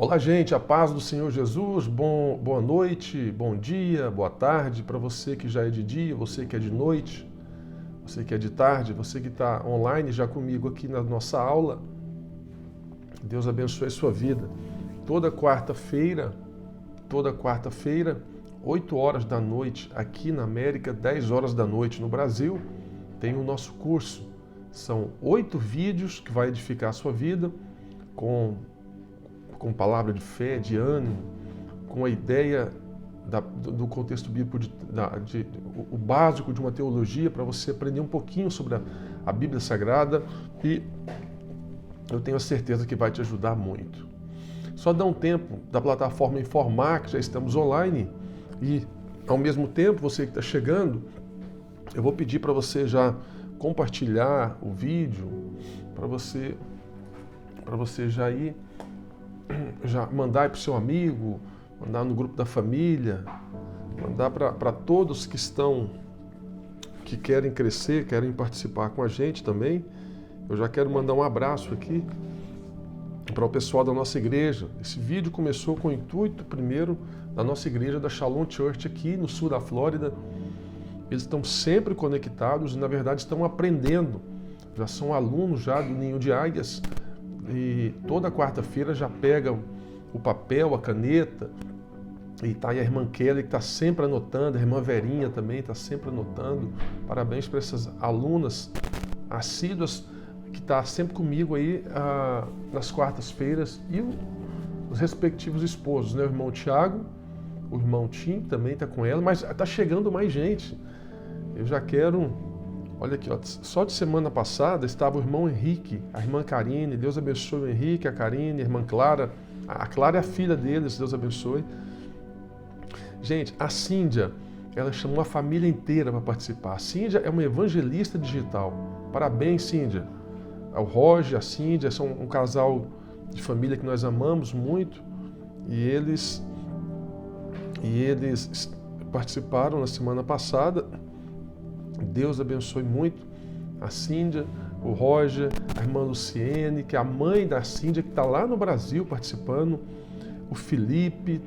Olá, gente, a paz do Senhor Jesus, boa noite, bom dia, boa tarde para você que já é de dia, você que é de noite, você que é de tarde, você que está online já comigo aqui na nossa aula. Deus abençoe a sua vida. Toda quarta-feira, 8 horas da noite aqui na América, 10 horas da noite no Brasil, tem o nosso curso. São 8 vídeos que vai edificar a sua vida com palavra de fé, de ânimo, com a ideia do contexto bíblico, o básico de uma teologia, para você aprender um pouquinho sobre a Bíblia Sagrada, e eu tenho a certeza que vai te ajudar muito. Só dá um tempo da plataforma informar que já estamos online, e ao mesmo tempo, você que está chegando, eu vou pedir para você já compartilhar o vídeo, para você já mandar para o seu amigo, mandar no grupo da família, mandar para todos que querem crescer, querem participar com a gente também. Eu já quero mandar um abraço aqui para o pessoal da nossa igreja. Esse vídeo começou com o intuito, primeiro, da nossa igreja da Shalom Church aqui no sul da Flórida. Eles estão sempre conectados e, na verdade, estão aprendendo. Já são alunos já do Ninho de Águias. E toda quarta-feira já pegam o papel, a caneta, e tá aí a irmã Kelly que está sempre anotando, a irmã Verinha também está sempre anotando. Parabéns para essas alunas assíduas que está sempre comigo aí nas quartas-feiras, e os respectivos esposos, né? O irmão Tiago, o irmão Tim também está com ela, mas está chegando mais gente. Eu já quero... Olha aqui, ó, só de semana passada estava o irmão Henrique, a irmã Karine, Deus abençoe o Henrique, a Karine, a irmã Clara. A Clara é a filha deles, Deus abençoe. Gente, a Cíndia, ela chamou a família inteira para participar. A Cíndia é uma evangelista digital. Parabéns, Cíndia. O Roger, a Cíndia, são um casal de família que nós amamos muito. E eles participaram na semana passada. Deus abençoe muito a Cíndia, o Roger, a irmã Luciene, que é a mãe da Cíndia, que está lá no Brasil participando, o Felipe,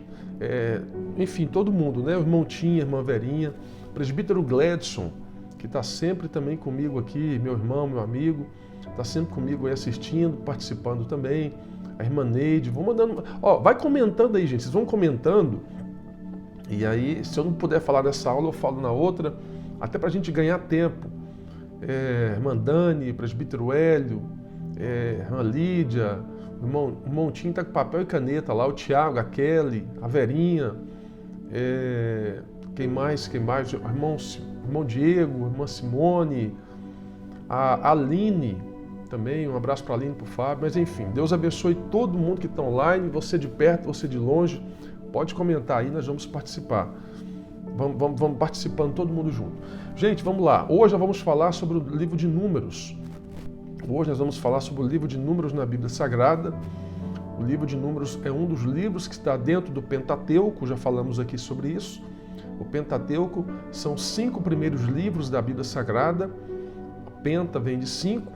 enfim, todo mundo, né? O irmão Tim, a irmã Verinha, o presbítero Gledson, que está sempre também comigo aqui, meu irmão, meu amigo, está sempre comigo aí assistindo, participando também, a irmã Neide, vou mandando, vai comentando aí, gente, vocês vão comentando, e aí, se eu não puder falar nessa aula, eu falo na outra, até para a gente ganhar tempo. Irmã Dani, presbítero Hélio, irmã Lídia, o irmão Tim está com papel e caneta lá, o Tiago, a Kelly, a Verinha, quem mais? O irmão Diego, a irmã Simone, a Aline também, um abraço para a Aline e para o Fábio, mas enfim, Deus abençoe todo mundo que está online, você de perto, você de longe, pode comentar aí, nós vamos participar. Vamos participando todo mundo junto. Gente, vamos lá. Hoje nós vamos falar sobre o livro de Números. Hoje nós vamos falar sobre o livro de Números na Bíblia Sagrada. O livro de Números é um dos livros que está dentro do Pentateuco, já falamos aqui sobre isso. O Pentateuco são 5 primeiros livros da Bíblia Sagrada. Penta vem de 5,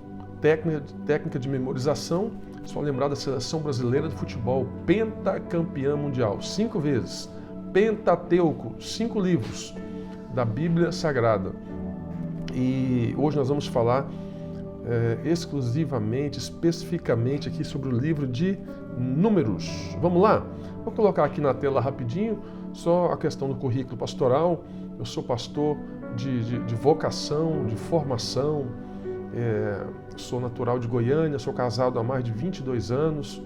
técnica de memorização. Só lembrar da Seleção Brasileira de Futebol, pentacampeã mundial, 5 vezes. Pentateuco, 5 livros da Bíblia Sagrada. E hoje nós vamos falar exclusivamente, especificamente aqui sobre o livro de Números. Vamos lá? Vou colocar aqui na tela rapidinho só a questão do currículo pastoral. Eu sou pastor de vocação, de formação, sou natural de Goiânia, sou casado há mais de 22 anos,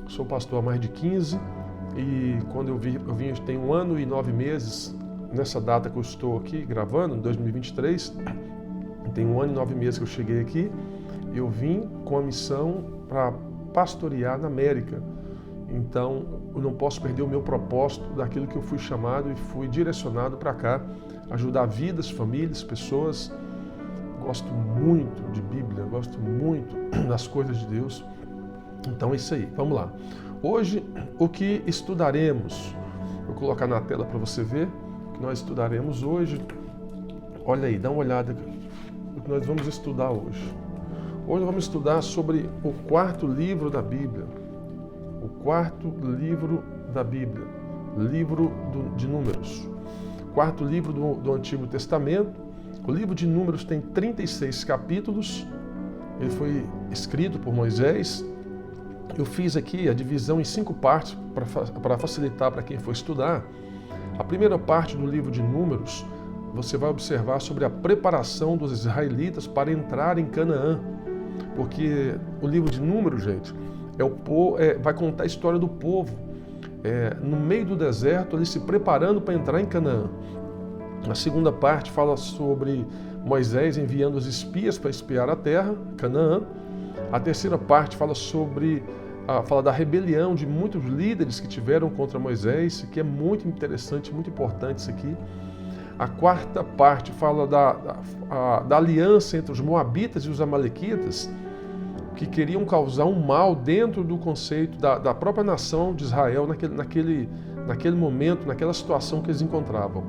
sou pastor há mais de 15. E quando eu vim, tem 1 ano e 9 meses, nessa data que eu estou aqui gravando, em 2023, tem 1 ano e 9 meses que eu cheguei aqui, eu vim com a missão para pastorear na América. Então, eu não posso perder o meu propósito daquilo que eu fui chamado e fui direcionado para cá, ajudar vidas, famílias, pessoas. Gosto muito de Bíblia, gosto muito das coisas de Deus. Então é isso aí, vamos lá. Hoje, o que estudaremos? Vou colocar na tela para você ver o que nós estudaremos hoje. Olha aí, dá uma olhada o que nós vamos estudar hoje. Hoje vamos estudar sobre o 4º livro da Bíblia. o quarto livro da Bíblia, livro de Números. Quarto livro do Antigo Testamento. O livro de Números tem 36 capítulos. Ele foi escrito por Moisés. Eu fiz aqui a divisão em 5 partes para facilitar para quem for estudar. A primeira parte do livro de Números, você vai observar sobre a preparação dos israelitas para entrar em Canaã. Porque o livro de Números, gente, vai contar a história do povo no meio do deserto, ali se preparando para entrar em Canaã. A segunda parte fala sobre Moisés enviando os espias para espiar a terra, Canaã. A terceira parte fala da rebelião de muitos líderes que tiveram contra Moisés, que é muito interessante, muito importante isso aqui. A quarta parte fala da aliança entre os moabitas e os amalequitas, que queriam causar um mal dentro do conceito da própria nação de Israel naquele momento, naquela situação que eles encontravam.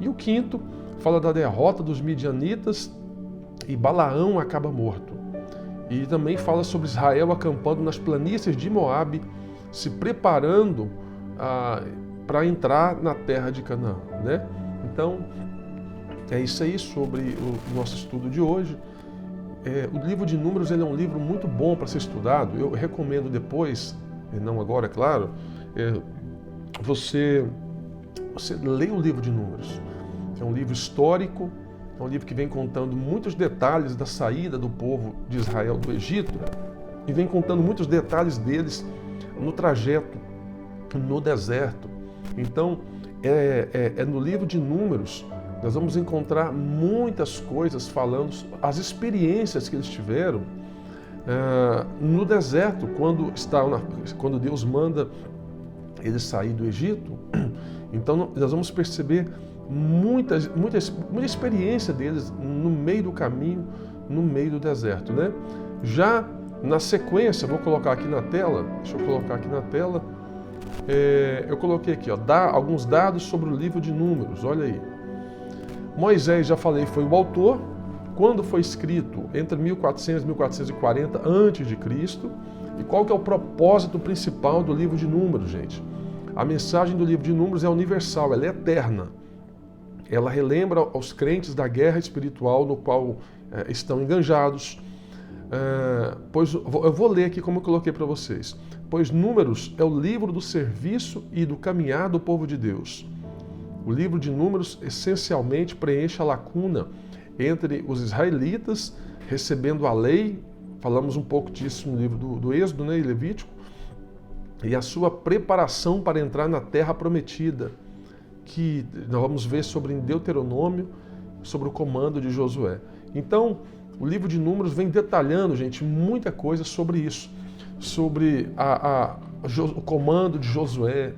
E o quinto fala da derrota dos midianitas e Balaão acaba morto. E também fala sobre Israel acampando nas planícies de Moabe, se preparando para entrar na terra de Canaã, né? Então, é isso aí sobre o nosso estudo de hoje. O livro de Números ele é um livro muito bom para ser estudado. Eu recomendo depois, e não agora, é claro, você lê o livro de Números. É um livro histórico, é um livro que vem contando muitos detalhes da saída do povo de Israel do Egito e vem contando muitos detalhes deles no trajeto, no deserto. Então, no livro de Números, nós vamos encontrar muitas coisas falando as experiências que eles tiveram no deserto, quando Deus manda eles sair do Egito. Então, nós vamos perceber muita experiência deles no meio do caminho, no meio do deserto, né? Já na sequência, vou colocar aqui na tela, eu coloquei aqui, alguns dados sobre o livro de Números, olha aí. Moisés, já falei, foi o autor. Quando foi escrito? Entre 1400 e 1440 a.C. E qual que é o propósito principal do livro de Números, gente? A mensagem do livro de Números é universal, ela é eterna. Ela relembra aos crentes da guerra espiritual no qual estão enganjados. Pois eu vou ler aqui como eu coloquei para vocês. Pois Números é o livro do serviço e do caminhar do povo de Deus. O livro de Números essencialmente preenche a lacuna entre os israelitas recebendo a lei, falamos um pouco disso no livro do Êxodo, né, e Levítico, e a sua preparação para entrar na terra prometida, que nós vamos ver sobre em Deuteronômio, sobre o comando de Josué. Então, o livro de Números vem detalhando, gente, muita coisa sobre isso, sobre o comando de Josué,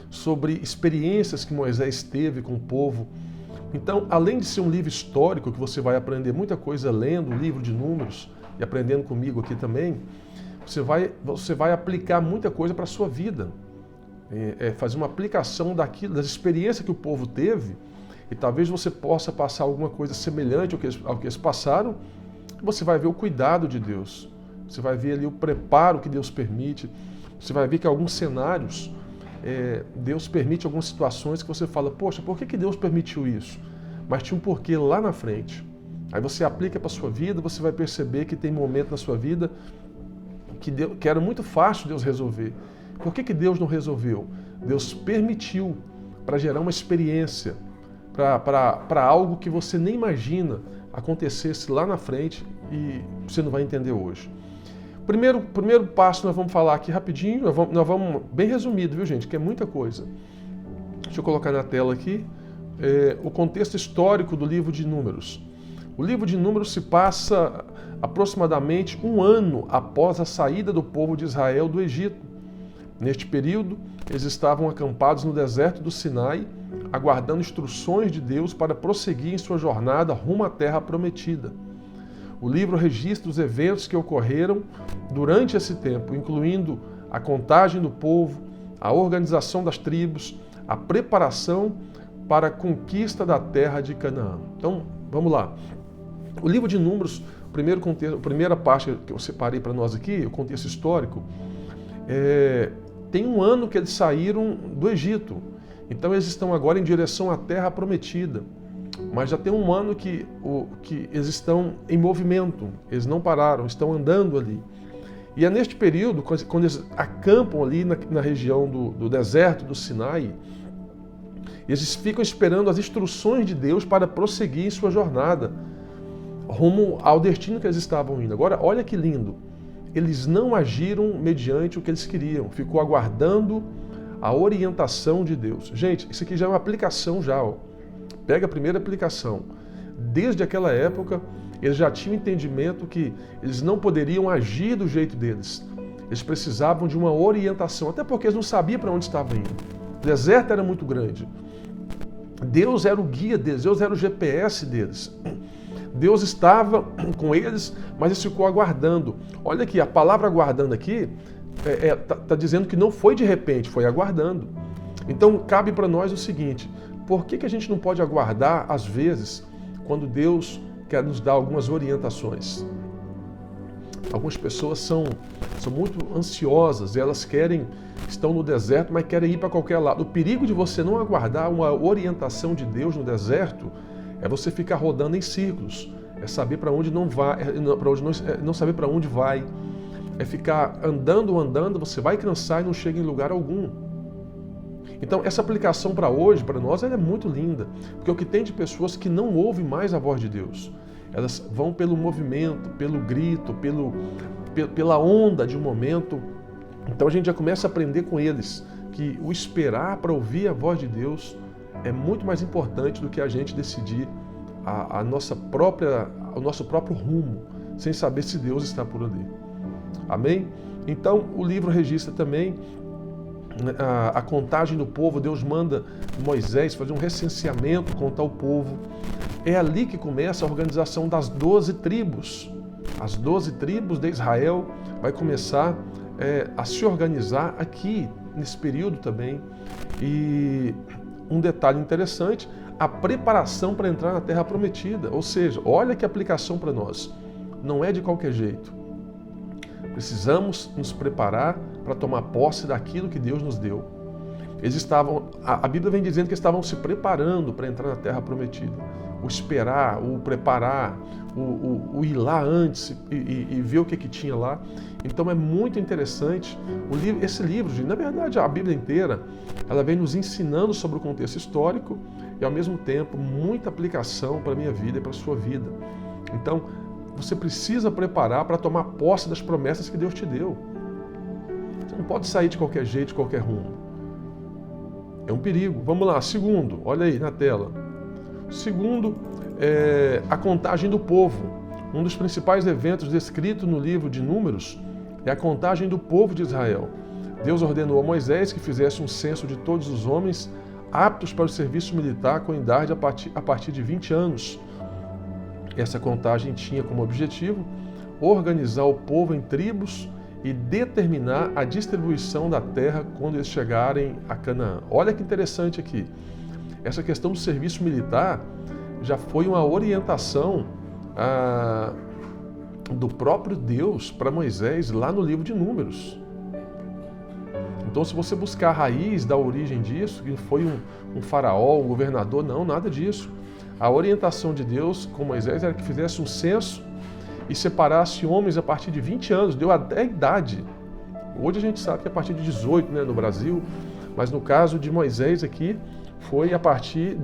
sobre experiências que Moisés teve com o povo. Então, além de ser um livro histórico, que você vai aprender muita coisa lendo o livro de Números e aprendendo comigo aqui também, você vai aplicar muita coisa para a sua vida. Fazer uma aplicação das experiências que o povo teve, e talvez você possa passar alguma coisa semelhante ao que eles passaram. Você vai ver o cuidado de Deus, você vai ver ali o preparo que Deus permite, você vai ver que alguns cenários, Deus permite algumas situações que você fala, poxa, por que Deus permitiu isso? Mas tinha um porquê lá na frente. Aí você aplica para a sua vida, você vai perceber que tem momento na sua vida que era muito fácil Deus resolver. Por que Deus não resolveu? Deus permitiu para gerar uma experiência, para algo que você nem imagina acontecesse lá na frente e você não vai entender hoje. Primeiro passo nós vamos falar aqui rapidinho, nós vamos bem resumido, viu gente, que é muita coisa. Deixa eu colocar na tela aqui o contexto histórico do livro de Números. O livro de Números se passa aproximadamente 1 ano após a saída do povo de Israel do Egito. Neste período, eles estavam acampados no deserto do Sinai, aguardando instruções de Deus para prosseguir em sua jornada rumo à terra prometida. O livro registra os eventos que ocorreram durante esse tempo, incluindo a contagem do povo, a organização das tribos, a preparação para a conquista da terra de Canaã. Então, vamos lá. O livro de Números, a primeira parte que eu separei para nós aqui, o contexto histórico, Tem um ano que eles saíram do Egito. Então eles estão agora em direção à Terra Prometida. Mas já tem um ano que eles estão em movimento. Eles não pararam, estão andando ali. E é neste período, quando eles acampam ali na região do deserto do Sinai, eles ficam esperando as instruções de Deus para prosseguir em sua jornada, rumo ao destino que eles estavam indo. Agora, olha que lindo. Eles não agiram mediante o que eles queriam, ficou aguardando a orientação de Deus. Gente, isso aqui já é uma aplicação já. Ó. Pega a primeira aplicação. Desde aquela época, eles já tinham entendimento que eles não poderiam agir do jeito deles. Eles precisavam de uma orientação, até porque eles não sabiam para onde estavam indo. O deserto era muito grande. Deus era o guia deles, Deus era o GPS deles. Deus estava com eles, mas eles ficou aguardando. Olha aqui, a palavra aguardando aqui está dizendo que não foi de repente, foi aguardando. Então cabe para nós o seguinte: por que a gente não pode aguardar, às vezes, quando Deus quer nos dar algumas orientações? Algumas pessoas são muito ansiosas, elas estão no deserto, mas querem ir para qualquer lado. O perigo de você não aguardar uma orientação de Deus no deserto é você ficar rodando em círculos, é saber para onde não vai, não saber para onde vai, é ficar andando, você vai cansar e não chega em lugar algum. Então essa aplicação para hoje, para nós, ela é muito linda, porque o que tem de pessoas que não ouvem mais a voz de Deus, elas vão pelo movimento, pelo grito, pela onda de um momento. Então a gente já começa a aprender com eles que o esperar para ouvir a voz de Deus é muito mais importante do que a gente decidir o nosso próprio rumo, sem saber se Deus está por ali. Amém? Então o livro registra também a contagem do povo. Deus manda Moisés fazer um recenseamento, contar o povo. É ali que começa a organização das 12 tribos. As 12 tribos de Israel vai começar a se organizar aqui, nesse período também. E um detalhe interessante, a preparação para entrar na Terra Prometida. Ou seja, olha que aplicação para nós. Não é de qualquer jeito. Precisamos nos preparar para tomar posse daquilo que Deus nos deu. A Bíblia vem dizendo que estavam se preparando para entrar na Terra Prometida. O esperar, o preparar, o ir lá antes e ver o que tinha lá. Então é muito interessante esse livro. Na verdade, a Bíblia inteira, ela vem nos ensinando sobre o contexto histórico e, ao mesmo tempo, muita aplicação para a minha vida e para a sua vida. Então, você precisa preparar para tomar posse das promessas que Deus te deu. Você não pode sair de qualquer jeito, de qualquer rumo. É um perigo. Vamos lá, segundo, olha aí na tela. Segundo, a contagem do povo. Um dos principais eventos descritos no livro de Números é a contagem do povo de Israel. Deus ordenou a Moisés que fizesse um censo de todos os homens aptos para o serviço militar com idade a partir de 20 anos. Essa contagem tinha como objetivo organizar o povo em tribos e determinar a distribuição da terra quando eles chegarem a Canaã. Olha que interessante aqui. Essa questão do serviço militar já foi uma orientação do próprio Deus para Moisés lá no livro de Números. Então, se você buscar a raiz da origem disso, que foi um faraó, um governador, não, nada disso. A orientação de Deus com Moisés era que fizesse um censo e separasse homens a partir de 20 anos, deu até a idade. Hoje a gente sabe que é a partir de 18, né, no Brasil, mas no caso de Moisés aqui, foi a partir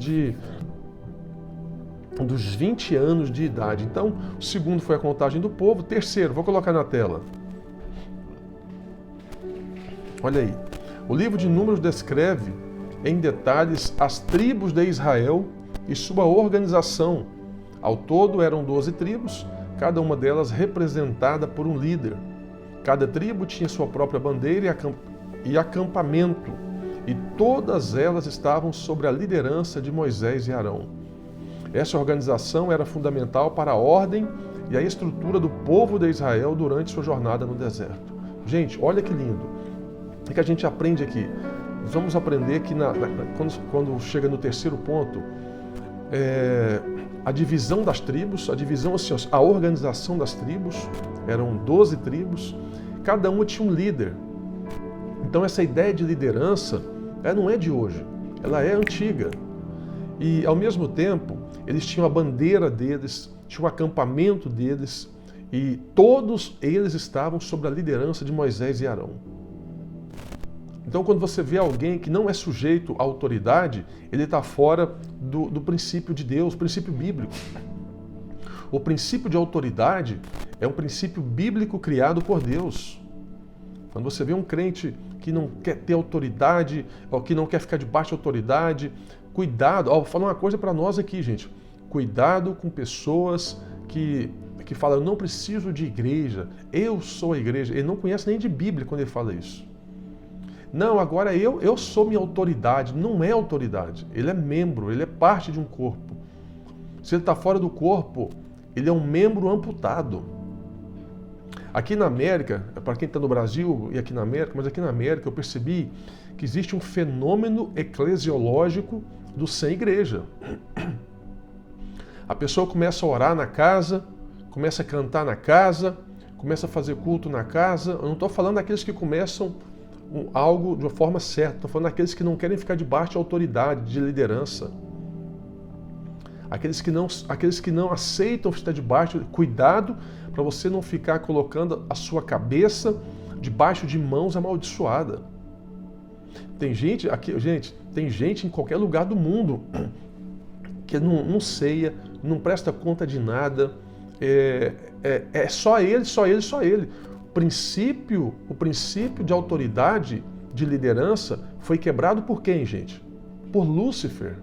dos 20 anos de idade. Então, o segundo foi a contagem do povo. Terceiro, vou colocar na tela. Olha aí. O livro de Números descreve em detalhes as tribos de Israel e sua organização. Ao todo eram 12 tribos, cada uma delas representada por um líder. Cada tribo tinha sua própria bandeira e acampamento, e todas elas estavam sob a liderança de Moisés e Arão. Essa organização era fundamental para a ordem e a estrutura do povo de Israel durante sua jornada no deserto. Gente, olha que lindo. O que a gente aprende aqui? Nós vamos aprender que quando chega no terceiro ponto, a divisão das tribos, a organização das tribos, eram 12 tribos, cada uma tinha um líder. Então essa ideia de liderança, ela não é de hoje, ela é antiga. E ao mesmo tempo, eles tinham a bandeira deles, tinham o acampamento deles, e todos eles estavam sob a liderança de Moisés e Arão. Então, quando você vê alguém que não é sujeito à autoridade, ele está fora do princípio de Deus, princípio bíblico. O princípio de autoridade é um princípio bíblico criado por Deus. Quando você vê um crente que não quer ter autoridade, ou que não quer ficar debaixo de autoridade, cuidado. Vou falar uma coisa para nós aqui, gente. Cuidado com pessoas que falam, eu não preciso de igreja, eu sou a igreja. Ele não conhece nem de Bíblia quando ele fala isso. Não, agora eu sou minha autoridade. Não é autoridade. Ele é membro, ele é parte de um corpo. Se ele está fora do corpo, ele é um membro amputado. Aqui na América, para quem está no Brasil e aqui na América, mas aqui na América eu percebi que existe um fenômeno eclesiológico do sem igreja. A pessoa começa a orar na casa, começa a cantar na casa, começa a fazer culto na casa. Eu não estou falando daqueles que começam algo de uma forma certa, estou falando daqueles que não querem ficar debaixo de autoridade, de liderança. Aqueles que não aceitam estar debaixo, cuidado para você não ficar colocando a sua cabeça debaixo de mãos amaldiçoadas. Tem gente aqui, tem gente em qualquer lugar do mundo que não ceia, não presta conta de nada, é só ele. O princípio de autoridade, de liderança, foi quebrado por quem, gente? Por Lúcifer.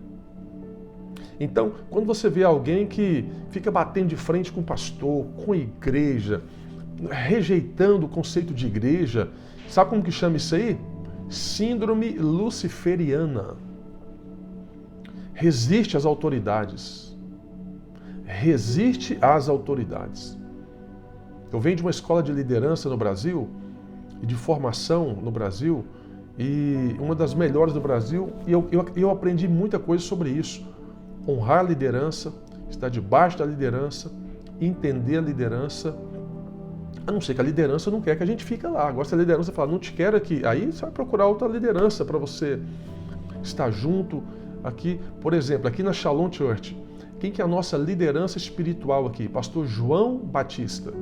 Então, quando você vê alguém que fica batendo de frente com o pastor, com a igreja, rejeitando o conceito de igreja, sabe como que chama isso aí? Síndrome luciferiana. Resiste às autoridades. Resiste às autoridades. Eu venho de uma escola de liderança no Brasil e de formação no Brasil, e uma das melhores do Brasil, e eu aprendi muita coisa sobre isso. Honrar a liderança, estar debaixo da liderança, entender a liderança, a não ser que a liderança não quer que a gente fique lá. Agora, se a liderança falar, não te quero aqui, aí você vai procurar outra liderança para você estar junto aqui. Por exemplo, aqui na Shalom Church, quem que é a nossa liderança espiritual aqui? Pastor João Batista.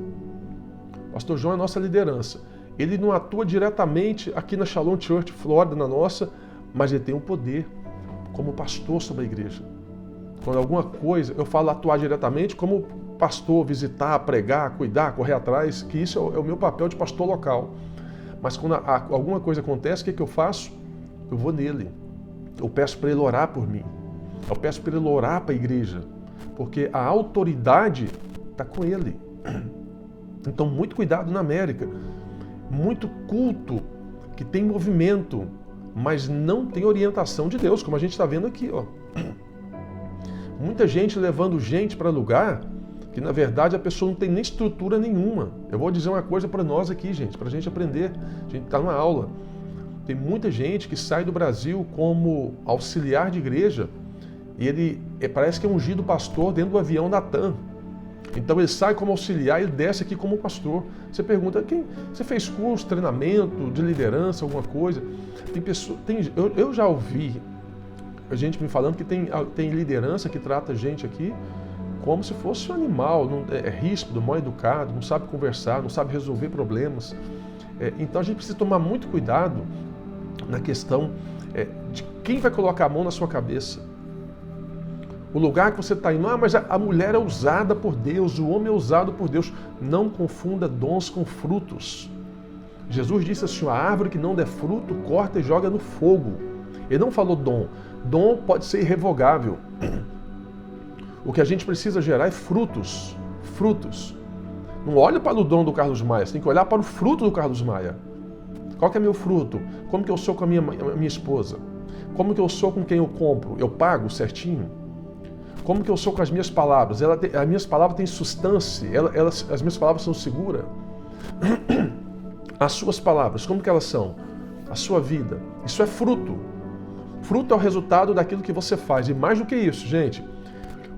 Pastor João é a nossa liderança. Ele não atua diretamente aqui na Shalom Church, Flórida, na nossa, mas ele tem um poder como pastor sobre a igreja. Quando alguma coisa, eu falo atuar diretamente como pastor, visitar, pregar, cuidar, correr atrás, que isso é o meu papel de pastor local. Mas quando alguma coisa acontece, o que eu faço? Eu vou nele. Eu peço para ele orar por mim. Eu peço para ele orar para a igreja. Porque a autoridade está com ele. Então, muito cuidado na América. Muito culto que tem movimento, mas não tem orientação de Deus, como a gente está vendo aqui, ó. Muita gente levando gente para lugar que, na verdade, a pessoa não tem nem estrutura nenhuma. Eu vou dizer uma coisa para nós aqui, gente, para a gente aprender. A gente está numa aula. Tem muita gente que sai do Brasil como auxiliar de igreja e ele parece que é ungido pastor dentro do avião da TAM. Então ele sai como auxiliar e ele desce aqui como pastor. Você pergunta, você fez curso, treinamento de liderança, alguma coisa? Eu já ouvi a gente me falando que tem liderança que trata a gente aqui como se fosse um animal, é ríspido, mal educado, não sabe conversar, não sabe resolver problemas. Então a gente precisa tomar muito cuidado na questão de quem vai colocar a mão na sua cabeça. O lugar que você está indo, mas a mulher é usada por Deus, o homem é usado por Deus. Não confunda dons com frutos. Jesus disse assim, a árvore que não der fruto, corta e joga no fogo. Ele não falou dom. Dom pode ser irrevogável. O que a gente precisa gerar é frutos. Frutos. Não olha para o dom do Carlos Maia, você tem que olhar para o fruto do Carlos Maia. Qual que é meu fruto? Como que eu sou com a minha esposa? Como que eu sou com quem eu compro? Eu pago certinho? Como que eu sou com as minhas palavras? As minhas palavras têm substância, as minhas palavras são seguras. As suas palavras, como que elas são? A sua vida. Isso é fruto. Fruto é o resultado daquilo que você faz. E mais do que isso, gente,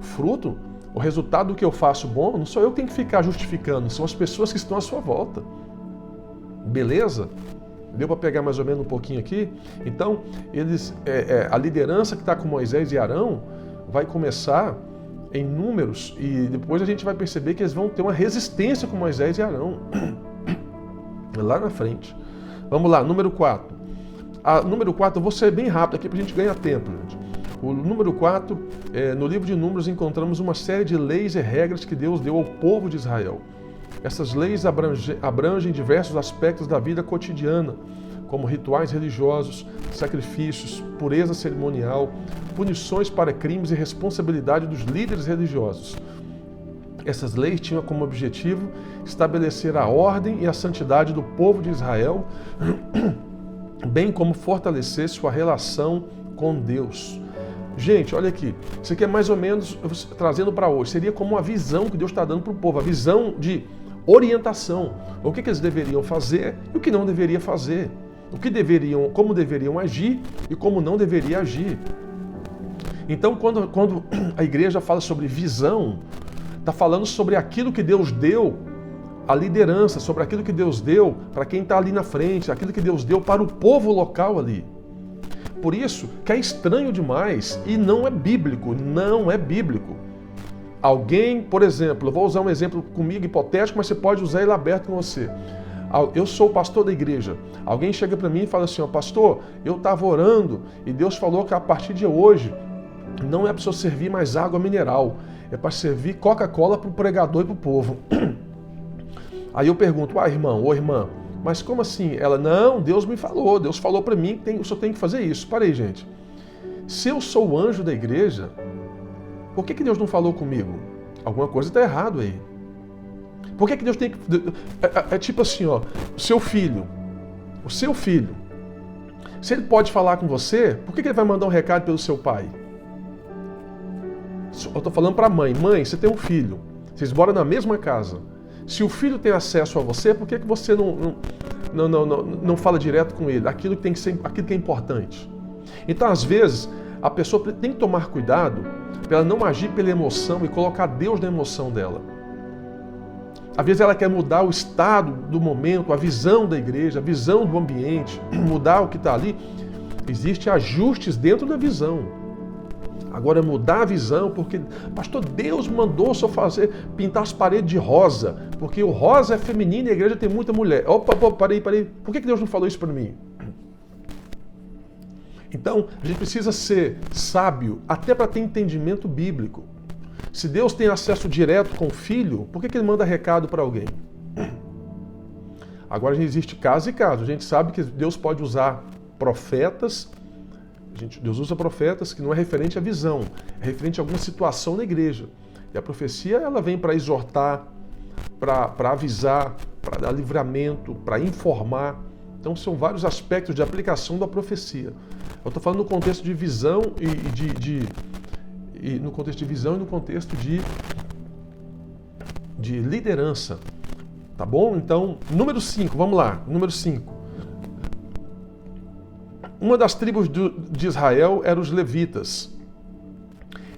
fruto, o resultado do que eu faço bom, não sou eu que tenho que ficar justificando, são as pessoas que estão à sua volta. Beleza? Deu para pegar mais ou menos um pouquinho aqui? Então, a liderança que está com Moisés e Arão vai começar em Números e depois a gente vai perceber que eles vão ter uma resistência com Moisés e Arão. Lá na frente. Vamos lá, número 4. Número 4, eu vou ser bem rápido aqui para a gente ganhar tempo, gente. O número 4, no livro de Números encontramos uma série de leis e regras que Deus deu ao povo de Israel. Essas leis abrangem diversos aspectos da vida cotidiana, como rituais religiosos, sacrifícios, pureza cerimonial, punições para crimes e responsabilidade dos líderes religiosos. Essas leis tinham como objetivo estabelecer a ordem e a santidade do povo de Israel, bem como fortalecer sua relação com Deus. Gente, olha aqui, isso aqui é mais ou menos, trazendo para hoje, seria como uma visão que Deus está dando para o povo, a visão de orientação, o que eles deveriam fazer e o que não deveria fazer, como deveriam agir e como não deveria agir. Então, quando a igreja fala sobre visão, está falando sobre aquilo que Deus deu, a liderança, sobre aquilo que Deus deu para quem está ali na frente, aquilo que Deus deu para o povo local ali. Por isso que é estranho demais e não é bíblico, não é bíblico. Alguém, por exemplo, eu vou usar um exemplo comigo hipotético, mas você pode usar ele aberto com você. Eu sou o pastor da igreja. Alguém chega para mim e fala assim, pastor, eu estava orando e Deus falou que a partir de hoje não é para eu servir mais água mineral, é para servir Coca-Cola para o pregador e para o povo. Aí eu pergunto, irmão ou irmã, mas como assim? Ela, não, Deus me falou, Deus falou para mim que eu só tenho que fazer isso. Parei, gente. Se eu sou o anjo da igreja, por que Deus não falou comigo? Alguma coisa está errado aí. Por que Deus tem que... É tipo assim, o seu filho, se ele pode falar com você, por que ele vai mandar um recado pelo seu pai? Eu estou falando para a mãe, você tem um filho, vocês moram na mesma casa. Se o filho tem acesso a você, por que você não fala direto com ele? Aquilo que é importante. Então, às vezes, a pessoa tem que tomar cuidado para ela não agir pela emoção e colocar Deus na emoção dela. Às vezes ela quer mudar o estado do momento, a visão da igreja, a visão do ambiente, mudar o que está ali. Existem ajustes dentro da visão. Agora, mudar a visão, porque, pastor, Deus mandou só pintar as paredes de rosa, porque o rosa é feminino e a igreja tem muita mulher. Opa, parei. Por que Deus não falou isso para mim? Então, a gente precisa ser sábio, até para ter entendimento bíblico. Se Deus tem acesso direto com o filho, por que ele manda recado para alguém? Agora, existe caso e caso. A gente sabe que Deus pode usar profetas. Deus usa profetas que não é referente à visão, é referente a alguma situação na igreja. E a profecia, ela vem para exortar, para avisar, para dar livramento, para informar. Então, são vários aspectos de aplicação da profecia. Eu estou falando no contexto de visão no contexto de visão e no contexto de liderança. Tá bom? Então, número 5, vamos lá. Número 5. Uma das tribos de Israel eram os levitas.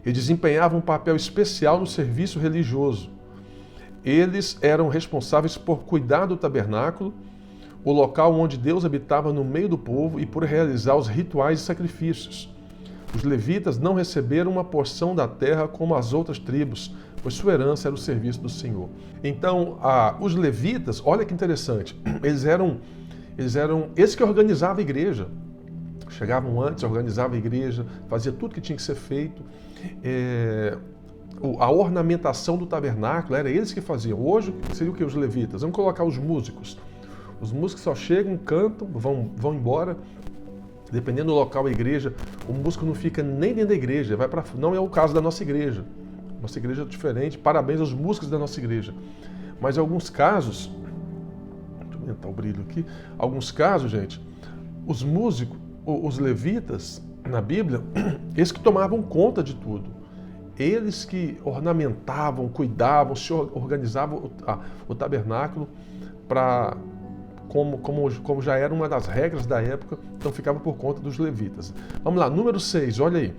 Eles desempenhavam um papel especial no serviço religioso. Eles eram responsáveis por cuidar do tabernáculo, o local onde Deus habitava no meio do povo, e por realizar os rituais e sacrifícios. Os levitas não receberam uma porção da terra como as outras tribos, pois sua herança era o serviço do Senhor. Então, os levitas, olha que interessante, eles eram esses que organizavam a igreja. Chegavam antes, organizavam a igreja, fazia tudo que tinha que ser feito. A ornamentação do tabernáculo, era eles que faziam. Hoje, seria o que? Os levitas. Vamos colocar os músicos. Os músicos só chegam, cantam, vão embora. Dependendo do local, a igreja, o músico não fica nem dentro da igreja. Não é o caso da nossa igreja. Nossa igreja é diferente. Parabéns aos músicos da nossa igreja. Mas em alguns casos... Deixa eu aumentar o brilho aqui. Alguns casos, gente, os músicos, os levitas, na Bíblia, eles que tomavam conta de tudo. Eles que ornamentavam, cuidavam, se organizavam o tabernáculo para, como já era uma das regras da época, então ficava por conta dos levitas. Vamos lá, número 6, olha aí.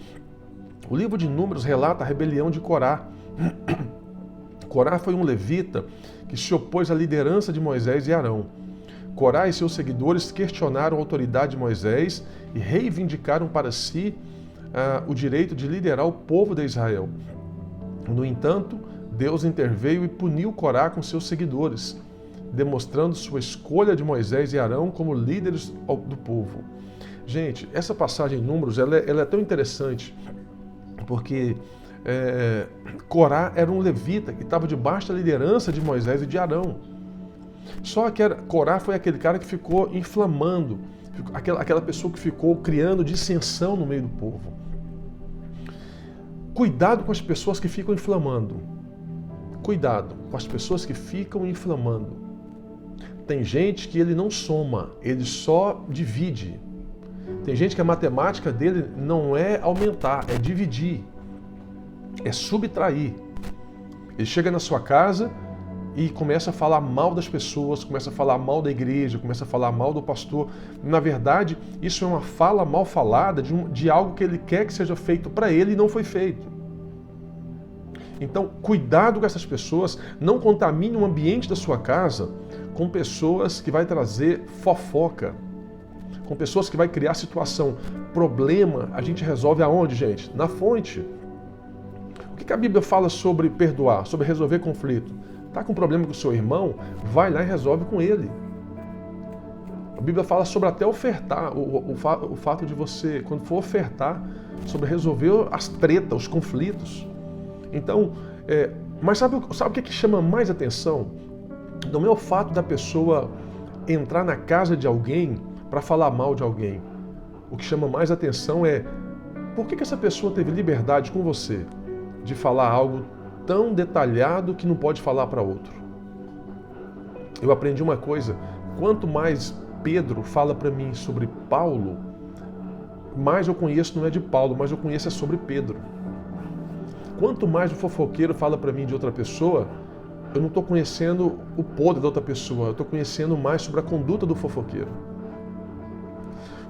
O livro de Números relata a rebelião de Corá. Corá foi um levita que se opôs à liderança de Moisés e Arão. Corá e seus seguidores questionaram a autoridade de Moisés e reivindicaram para si o direito de liderar o povo de Israel. No entanto, Deus interveio e puniu Corá com seus seguidores, demonstrando sua escolha de Moisés e Arão como líderes do povo. Gente, essa passagem em Números ela é tão interessante, porque Corá era um levita que estava debaixo da liderança de Moisés e de Arão. Só que Corá foi aquele cara que ficou inflamando, aquela pessoa que ficou criando dissensão no meio do povo. Cuidado com as pessoas que ficam inflamando. Cuidado com as pessoas que ficam inflamando. Tem gente que ele não soma, ele só divide. Tem gente que a matemática dele não é aumentar, é dividir, é subtrair. Ele chega na sua casa e começa a falar mal das pessoas, começa a falar mal da igreja, começa a falar mal do pastor. Na verdade, isso é uma fala mal falada de algo que ele quer que seja feito para ele e não foi feito. Então, cuidado com essas pessoas, não contamine o ambiente da sua casa com pessoas que vai trazer fofoca, com pessoas que vai criar situação. Problema a gente resolve aonde, gente? Na fonte. O que a Bíblia fala sobre perdoar, sobre resolver conflito? Está com problema com o seu irmão? Vai lá e resolve com ele. A Bíblia fala sobre até ofertar, o fato de você, quando for ofertar, sobre resolver as tretas, os conflitos. Então, mas sabe o que chama mais atenção? Não é o fato da pessoa entrar na casa de alguém para falar mal de alguém. O que chama mais atenção é por que essa pessoa teve liberdade com você de falar algo tão detalhado que não pode falar para outro. Eu aprendi uma coisa, quanto mais Pedro fala para mim sobre Paulo, mais eu conheço não é de Paulo, mas eu conheço é sobre Pedro. Quanto mais o fofoqueiro fala para mim de outra pessoa, eu não estou conhecendo o podre da outra pessoa, eu estou conhecendo mais sobre a conduta do fofoqueiro.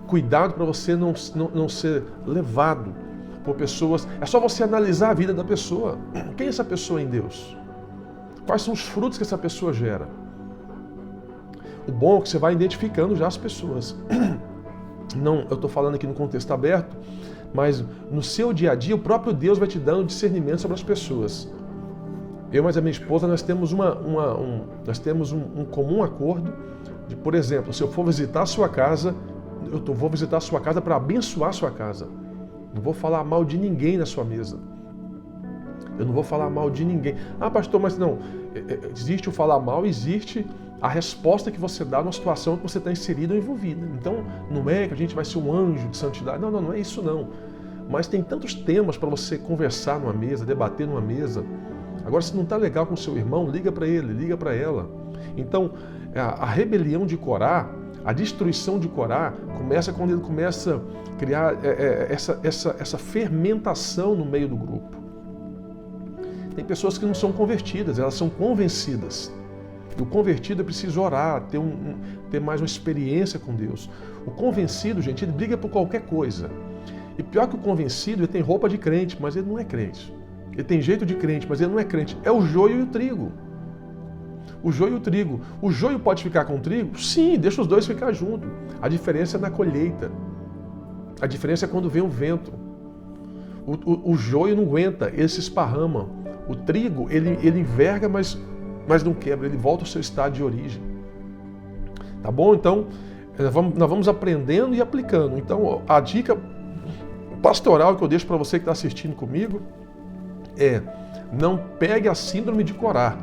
Cuidado para você não ser levado por pessoas. É só você analisar a vida da pessoa. Quem é essa pessoa em Deus? Quais são os frutos que essa pessoa gera? O bom é que você vai identificando já as pessoas. Não, eu estou falando aqui no contexto aberto, mas no seu dia a dia o próprio Deus vai te dando discernimento sobre as pessoas. Eu e a minha esposa, nós temos um comum acordo de, por exemplo, se eu for visitar a sua casa, vou visitar a sua casa para abençoar a sua casa. Não vou falar mal de ninguém na sua mesa. Eu não vou falar mal de ninguém. Ah, pastor, mas não. Existe o falar mal, existe a resposta que você dá numa situação que você está inserido ou envolvido. Então, não é que a gente vai ser um anjo de santidade. Não é isso não. Mas tem tantos temas para você conversar numa mesa, debater numa mesa. Agora, se não está legal com o seu irmão, liga para ele, liga para ela. Então, a rebelião de Corá, a destruição de Corá, começa quando ele começa a criar essa fermentação no meio do grupo. Tem pessoas que não são convertidas, elas são convencidas. E o convertido precisa orar, ter mais uma experiência com Deus. O convencido, gente, ele briga por qualquer coisa. E pior que o convencido, ele tem roupa de crente, mas ele não é crente. Ele tem jeito de crente, mas ele não é crente. É o joio e o trigo. O joio e o trigo. O joio pode ficar com o trigo? Sim, deixa os dois ficar juntos. A diferença é na colheita. A diferença é quando vem o vento. O joio não aguenta, ele se esparrama. O trigo, ele enverga, mas não quebra, ele volta ao seu estado de origem. Tá bom? Então, nós vamos aprendendo e aplicando. Então, a dica pastoral que eu deixo para você que está assistindo comigo é: não pegue a síndrome de Corá.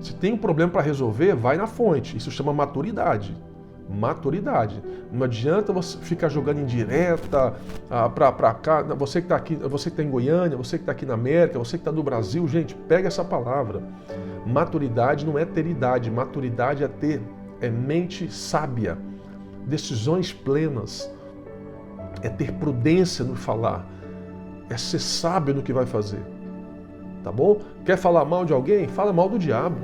Se tem um problema para resolver, vai na fonte. Isso chama maturidade. Maturidade. Não adianta você ficar jogando indireta para cá. Você que está aqui, você que está em Goiânia, você que está aqui na América, você que está no Brasil, gente, pega essa palavra. Maturidade não é ter idade. Maturidade é ter mente sábia, decisões plenas, é ter prudência no falar, é ser sábio no que vai fazer. Tá bom? Quer falar mal de alguém? Fala mal do diabo.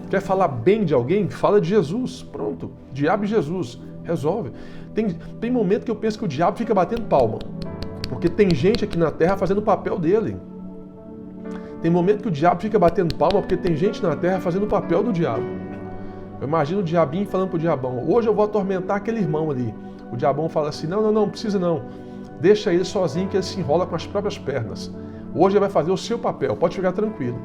Quer falar bem de alguém? Fala de Jesus. Pronto. Diabo e Jesus. Resolve. Tem momento que eu penso que o diabo fica batendo palma. Porque tem gente aqui na terra fazendo o papel dele. Tem momento que o diabo fica batendo palma porque tem gente na terra fazendo o papel do diabo. Eu imagino o diabinho falando pro diabão, hoje eu vou atormentar aquele irmão ali. O diabão fala assim, não precisa não. Deixa ele sozinho que ele se enrola com as próprias pernas. Hoje ele vai fazer o seu papel, pode ficar tranquilo.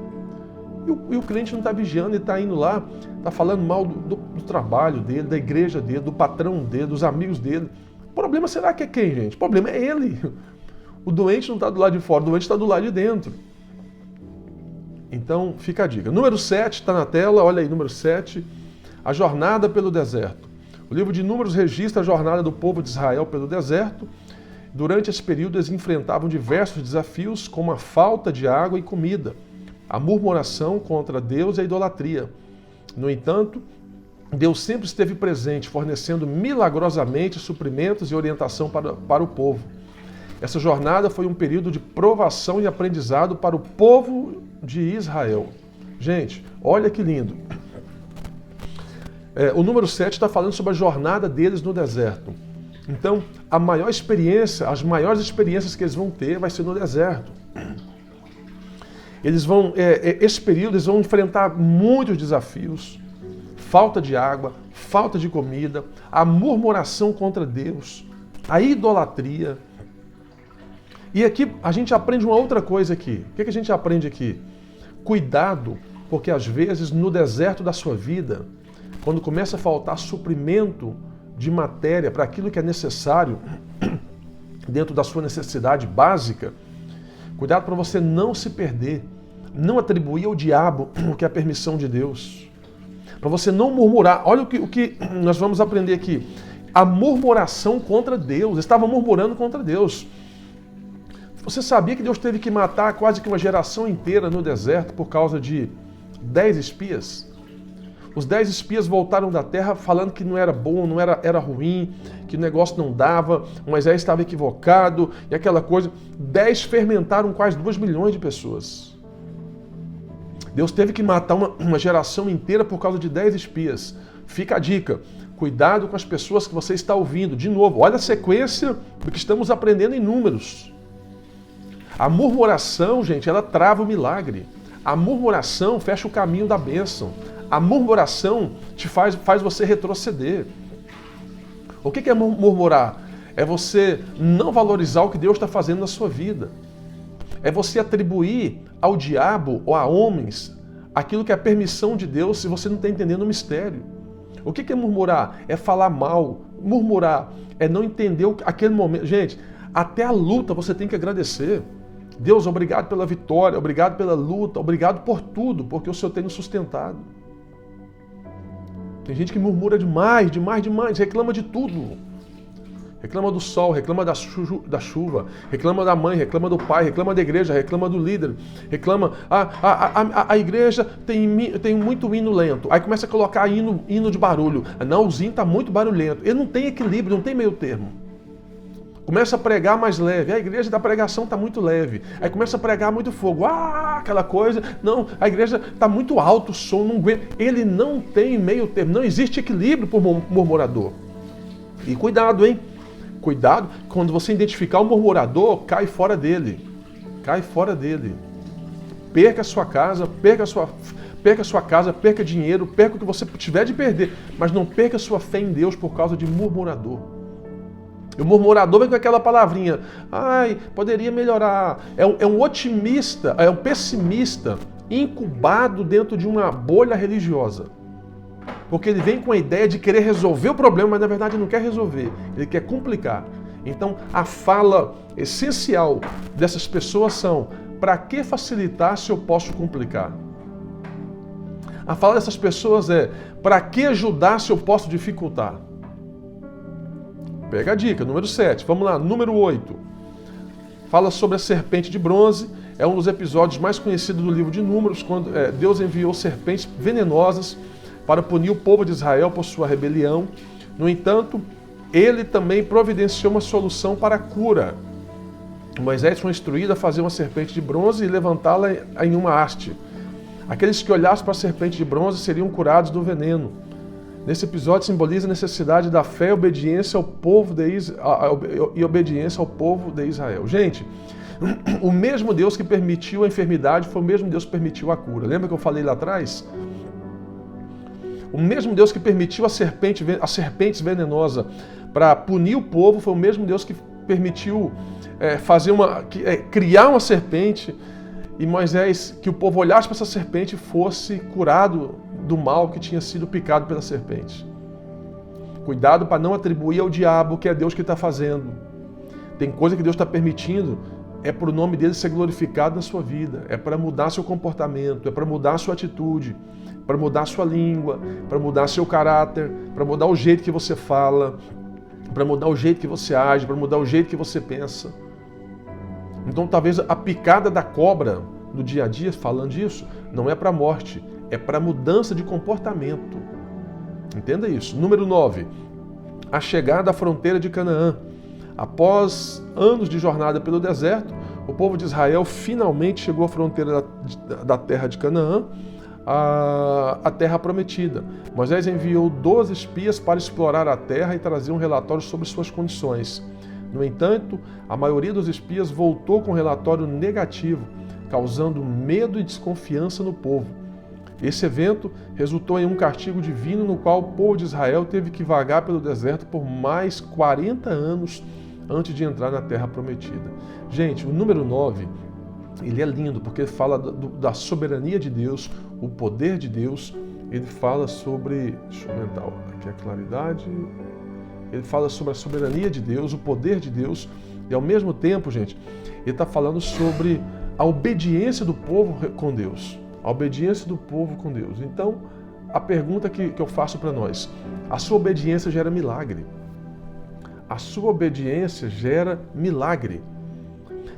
E o crente não está vigiando, ele está indo lá, está falando mal do trabalho dele, da igreja dele, do patrão dele, dos amigos dele. O problema será que é quem, gente? O problema é ele. O doente não está do lado de fora, o doente está do lado de dentro. Então, fica a dica. Número 7, está na tela, olha aí, número 7. A jornada pelo deserto. O livro de Números registra a jornada do povo de Israel pelo deserto. Durante esse período, eles enfrentavam diversos desafios, como a falta de água e comida, a murmuração contra Deus e a idolatria. No entanto, Deus sempre esteve presente, fornecendo milagrosamente suprimentos e orientação para o povo. Essa jornada foi um período de provação e aprendizado para o povo de Israel. Gente, olha que lindo. O número 7 está falando sobre a jornada deles no deserto. Então, a maior experiência, as maiores experiências que eles vão ter vai ser no deserto. Eles vão, esse período, eles vão enfrentar muitos desafios. Falta de água, falta de comida, a murmuração contra Deus, a idolatria. E aqui a gente aprende uma outra coisa aqui. O que a gente aprende aqui? Cuidado, porque às vezes no deserto da sua vida, quando começa a faltar suprimento de matéria para aquilo que é necessário dentro da sua necessidade básica, cuidado para você não se perder, não atribuir ao diabo o que é a permissão de Deus. Para você não murmurar. Olha o que nós vamos aprender aqui. A murmuração contra Deus. Eles estavam murmurando contra Deus. Você sabia que Deus teve que matar quase que uma geração inteira no deserto por causa de 10 espias? Os 10 espias voltaram da terra falando que não era bom, era ruim, que o negócio não dava, Moisés estava equivocado e aquela coisa. 10 fermentaram quase 2 milhões de pessoas. Deus teve que matar uma geração inteira por causa de 10 espias. Fica a dica, cuidado com as pessoas que você está ouvindo. De novo, olha a sequência do que estamos aprendendo em Números. A murmuração, gente, ela trava o milagre. A murmuração fecha o caminho da bênção. A murmuração te faz você retroceder. O que é murmurar? É você não valorizar o que Deus está fazendo na sua vida. É você atribuir ao diabo ou a homens aquilo que é a permissão de Deus se você não está entendendo o mistério. O que é murmurar? É falar mal. Murmurar é não entender aquele momento. Gente, até a luta você tem que agradecer. Deus, obrigado pela vitória, obrigado pela luta, obrigado por tudo, porque o Senhor tem nos sustentado. Tem gente que murmura demais, reclama de tudo. Reclama do sol, reclama da chuva, reclama da mãe, reclama do pai, reclama da igreja, reclama do líder, reclama... A igreja tem muito hino lento. Aí começa a colocar hino de barulho. Não, o hino está muito barulhento. Ele não tem equilíbrio, não tem meio termo. Começa a pregar mais leve. A igreja da pregação está muito leve. Aí começa a pregar muito fogo. Aquela coisa. Não, a igreja está muito alto o som, não aguenta. Ele não tem meio termo. Não existe equilíbrio por murmurador. E cuidado, hein? Cuidado, quando você identificar o murmurador, cai fora dele. Cai fora dele. Perca a sua casa, perca dinheiro, perca o que você tiver de perder. Mas não perca a sua fé em Deus por causa de murmurador. E o murmurador vem com aquela palavrinha, poderia melhorar. É um otimista, é um pessimista incubado dentro de uma bolha religiosa. Porque ele vem com a ideia de querer resolver o problema, mas na verdade não quer resolver, ele quer complicar. Então a fala essencial dessas pessoas são, para que facilitar se eu posso complicar? A fala dessas pessoas é, para que ajudar se eu posso dificultar? Pega a dica, número 7. Vamos lá, número 8. Fala sobre a serpente de bronze. É um dos episódios mais conhecidos do livro de Números, quando Deus enviou serpentes venenosas para punir o povo de Israel por sua rebelião. No entanto, ele também providenciou uma solução para a cura. Moisés foi instruído a fazer uma serpente de bronze e levantá-la em uma haste. Aqueles que olhassem para a serpente de bronze seriam curados do veneno. Nesse episódio simboliza a necessidade da fé e obediência ao povo de Israel. Gente, o mesmo Deus que permitiu a enfermidade foi o mesmo Deus que permitiu a cura. Lembra que eu falei lá atrás? O mesmo Deus que permitiu as serpentes venenosas para punir o povo, foi o mesmo Deus que permitiu criar uma serpente e Moisés, que o povo olhasse para essa serpente e fosse curado do mal que tinha sido picado pela serpente. Cuidado para não atribuir ao diabo que é Deus que está fazendo. Tem coisa que Deus está permitindo, é para o nome dele ser glorificado na sua vida, é para mudar seu comportamento, é para mudar sua atitude, para mudar sua língua, para mudar seu caráter, para mudar o jeito que você fala, para mudar o jeito que você age, para mudar o jeito que você pensa. Então talvez a picada da cobra no dia a dia, falando disso, não é para a morte, é para mudança de comportamento. Entenda isso. Número 9. A chegada à fronteira de Canaã. Após anos de jornada pelo deserto, o povo de Israel finalmente chegou à fronteira da terra de Canaã, a terra prometida. Moisés enviou 12 espias para explorar a terra e trazer um relatório sobre suas condições. No entanto, a maioria dos espias voltou com um relatório negativo, causando medo e desconfiança no povo. Esse evento resultou em um castigo divino no qual o povo de Israel teve que vagar pelo deserto por mais 40 anos antes de entrar na terra prometida. Gente, o número 9, ele é lindo porque ele fala da soberania de Deus, o poder de Deus. Ele fala sobre, deixa eu aumentar aqui a claridade, ele fala sobre a soberania de Deus, o poder de Deus, e ao mesmo tempo, gente, ele está falando sobre a obediência do povo com Deus. A obediência do povo com Deus. Então, a pergunta que eu faço para nós, a sua obediência gera milagre. A sua obediência gera milagre.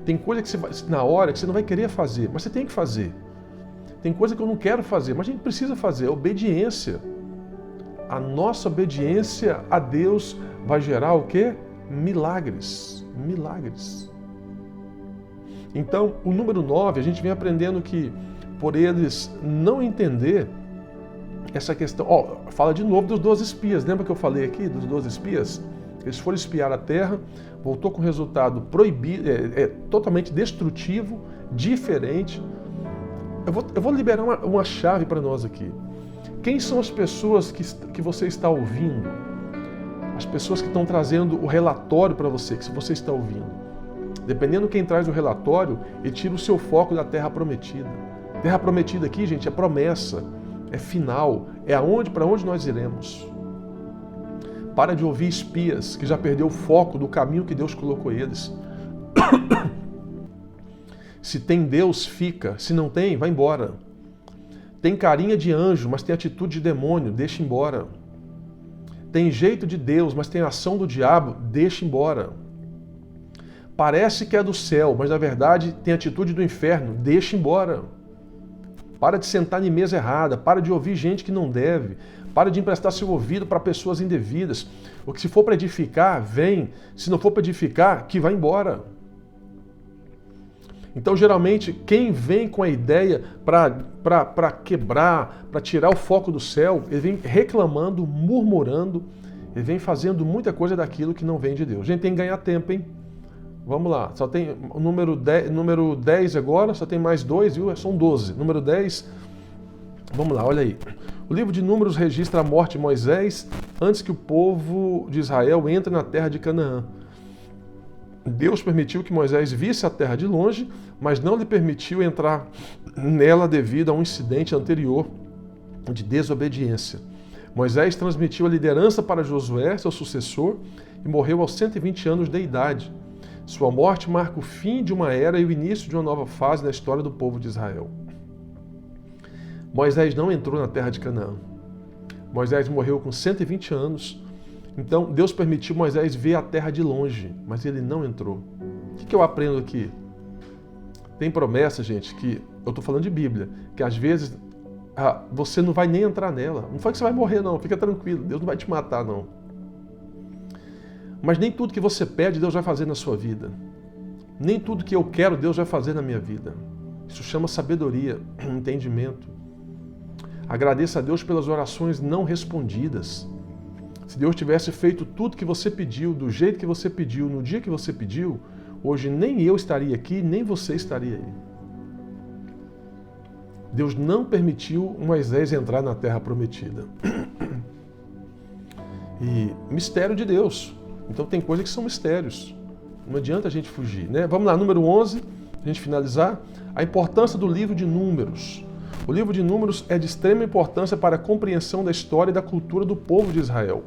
Tem coisa que você vai, na hora que você não vai querer fazer, mas você tem que fazer. Tem coisa que eu não quero fazer, mas a gente precisa fazer. A obediência. A nossa obediência a Deus vai gerar o quê? Milagres. Milagres. Então, o número 9, a gente vem aprendendo que por eles não entender essa questão. Fala de novo dos 12 espias. Lembra que eu falei aqui dos 12 espias? Eles foram espiar a terra, voltou com resultado proibido, totalmente destrutivo, diferente. Eu vou liberar uma chave para nós aqui. Quem são as pessoas que você está ouvindo? As pessoas que estão trazendo o relatório para você, que você está ouvindo. Dependendo de quem traz o relatório, ele tira o seu foco da terra prometida. Terra prometida aqui, gente, é promessa, é final, é para onde nós iremos. Para de ouvir espias que já perdeu o foco do caminho que Deus colocou eles. Se tem Deus, fica. Se não tem, vai embora. Tem carinha de anjo, mas tem atitude de demônio, deixa embora. Tem jeito de Deus, mas tem ação do diabo, deixa embora. Parece que é do céu, mas na verdade tem atitude do inferno, deixa embora. Para de sentar em mesa errada, para de ouvir gente que não deve, para de emprestar seu ouvido para pessoas indevidas. O que se for para edificar, vem. Se não for para edificar, que vá embora. Então, geralmente, quem vem com a ideia para quebrar, para tirar o foco do céu, ele vem reclamando, murmurando, ele vem fazendo muita coisa daquilo que não vem de Deus. A gente tem que ganhar tempo, hein? Vamos lá, só tem o número 10 agora, só tem mais 2, viu? São 12. Número 10, vamos lá, olha aí. O livro de Números registra a morte de Moisés antes que o povo de Israel entre na terra de Canaã. Deus permitiu que Moisés visse a terra de longe, mas não lhe permitiu entrar nela devido a um incidente anterior de desobediência. Moisés transmitiu a liderança para Josué, seu sucessor, e morreu aos 120 anos de idade. Sua morte marca o fim de uma era e o início de uma nova fase na história do povo de Israel. Moisés não entrou na terra de Canaã. Moisés morreu com 120 anos. Então, Deus permitiu Moisés ver a terra de longe, mas ele não entrou. O que eu aprendo aqui? Tem promessa, gente, que eu estou falando de Bíblia, que às vezes você não vai nem entrar nela. Não foi que você vai morrer, não. Fica tranquilo. Deus não vai te matar, não. Mas nem tudo que você pede, Deus vai fazer na sua vida. Nem tudo que eu quero, Deus vai fazer na minha vida. Isso chama sabedoria, entendimento. Agradeça a Deus pelas orações não respondidas. Se Deus tivesse feito tudo que você pediu, do jeito que você pediu, no dia que você pediu, hoje nem eu estaria aqui, nem você estaria aí. Deus não permitiu Moisés entrar na terra prometida. E mistério de Deus. Então tem coisas que são mistérios. Não adianta a gente fugir, né? Vamos lá, número 11, a gente finalizar. A importância do livro de Números. O livro de Números é de extrema importância para a compreensão da história e da cultura do povo de Israel.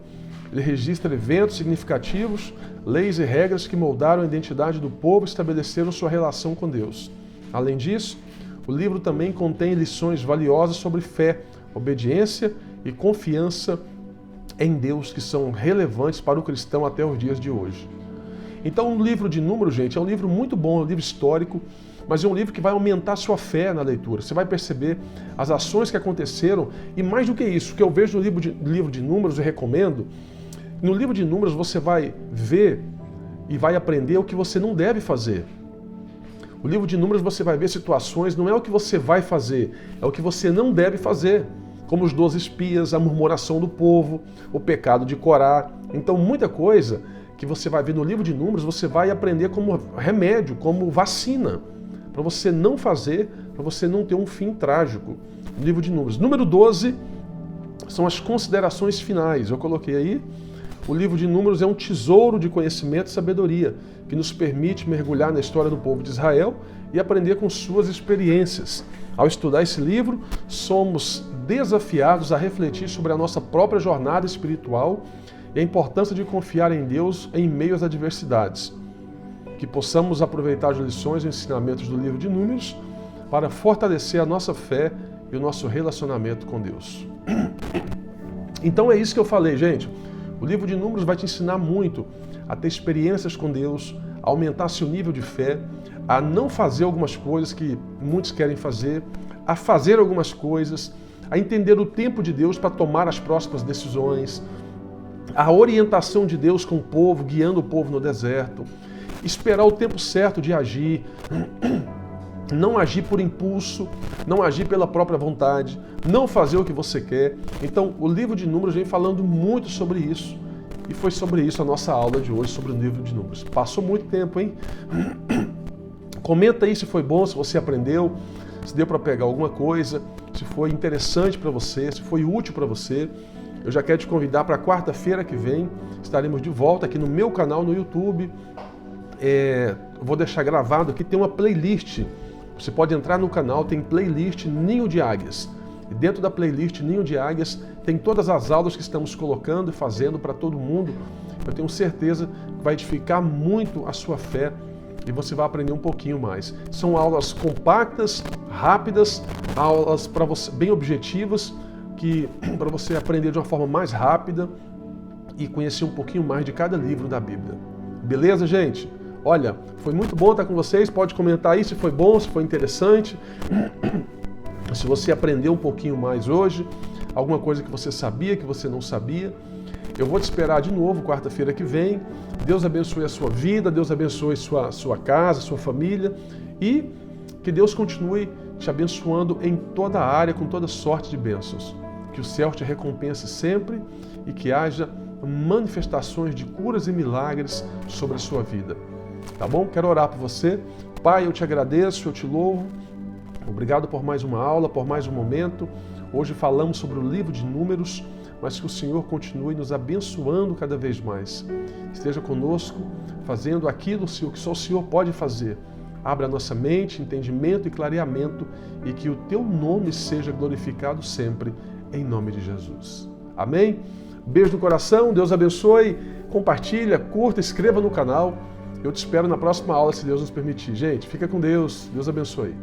Ele registra eventos significativos, leis e regras que moldaram a identidade do povo e estabeleceram sua relação com Deus. Além disso, o livro também contém lições valiosas sobre fé, obediência e confiança em Deus que são relevantes para o cristão até os dias de hoje. Então, o livro de Números, gente, é um livro muito bom, é um livro histórico, mas é um livro que vai aumentar a sua fé na leitura. Você vai perceber as ações que aconteceram e, mais do que isso, que eu vejo no livro de Números e recomendo, no livro de Números você vai ver e vai aprender o que você não deve fazer. O livro de Números você vai ver situações, não é o que você vai fazer, é o que você não deve fazer. Como os 12 espias, a murmuração do povo, o pecado de Corá. Então, muita coisa que você vai ver no livro de Números, você vai aprender como remédio, como vacina, para você não fazer, para você não ter um fim trágico. No livro de Números. Número 12 são as considerações finais. Eu coloquei aí. O livro de Números é um tesouro de conhecimento e sabedoria, que nos permite mergulhar na história do povo de Israel e aprender com suas experiências. Ao estudar esse livro, somos desafiados a refletir sobre a nossa própria jornada espiritual e a importância de confiar em Deus em meio às adversidades. Que possamos aproveitar as lições e ensinamentos do livro de Números para fortalecer a nossa fé e o nosso relacionamento com Deus. Então é isso que eu falei, gente. O livro de Números vai te ensinar muito a ter experiências com Deus, a aumentar seu nível de fé, a não fazer algumas coisas que muitos querem fazer, a fazer algumas coisas, a entender o tempo de Deus para tomar as próximas decisões, a orientação de Deus com o povo, guiando o povo no deserto, esperar o tempo certo de agir, não agir por impulso, não agir pela própria vontade, não fazer o que você quer. Então, o livro de Números vem falando muito sobre isso. E foi sobre isso a nossa aula de hoje, sobre o livro de Números. Passou muito tempo, hein? Comenta aí se foi bom, se você aprendeu, se deu para pegar alguma coisa, se foi interessante para você, se foi útil para você. Eu já quero te convidar para quarta-feira que vem. Estaremos de volta aqui no meu canal no YouTube. Vou deixar gravado aqui, tem uma playlist. Você pode entrar no canal, tem playlist Ninho de Águias. E dentro da playlist Ninho de Águias tem todas as aulas que estamos colocando e fazendo para todo mundo. Eu tenho certeza que vai edificar muito a sua fé e você vai aprender um pouquinho mais. São aulas compactas, rápidas, aulas para você bem objetivas, que para você aprender de uma forma mais rápida e conhecer um pouquinho mais de cada livro da Bíblia. Beleza, gente? Olha, foi muito bom estar com vocês. Pode comentar aí se foi bom, se foi interessante. Se você aprendeu um pouquinho mais hoje, alguma coisa que você sabia, que você não sabia. Eu vou te esperar de novo quarta-feira que vem. Deus abençoe a sua vida, Deus abençoe sua casa, sua família e que Deus continue te abençoando em toda a área, com toda sorte de bênçãos. Que o céu te recompense sempre e que haja manifestações de curas e milagres sobre a sua vida. Tá bom? Quero orar por você. Pai, eu te agradeço, eu te louvo. Obrigado por mais uma aula, por mais um momento. Hoje falamos sobre o livro de Números, mas que o Senhor continue nos abençoando cada vez mais. Esteja conosco, fazendo aquilo que só o Senhor pode fazer. Abra a nossa mente, entendimento e clareamento e que o teu nome seja glorificado sempre, em nome de Jesus. Amém? Beijo no coração, Deus abençoe. Compartilha, curta, inscreva no canal. Eu te espero na próxima aula, se Deus nos permitir. Gente, fica com Deus. Deus abençoe.